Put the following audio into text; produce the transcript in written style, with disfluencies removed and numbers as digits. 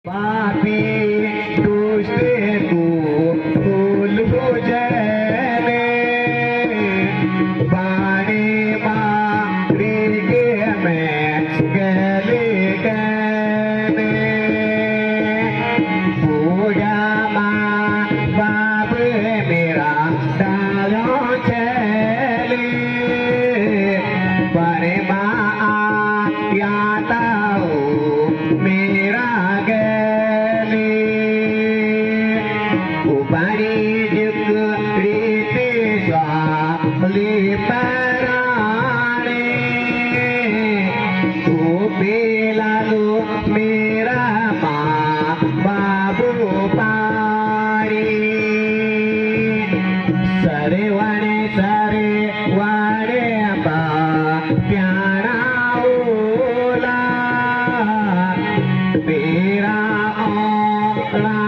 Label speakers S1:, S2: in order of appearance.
S1: पापी तुझसे तू फूल बुझने पानी मारी के मैं गले गने पूजा माँ बाप मेरा डालों चले परे माँ याता हो मेरा मेरा माँ बाबू पारी सरे वारे बा प्यारा ओला तेरा औला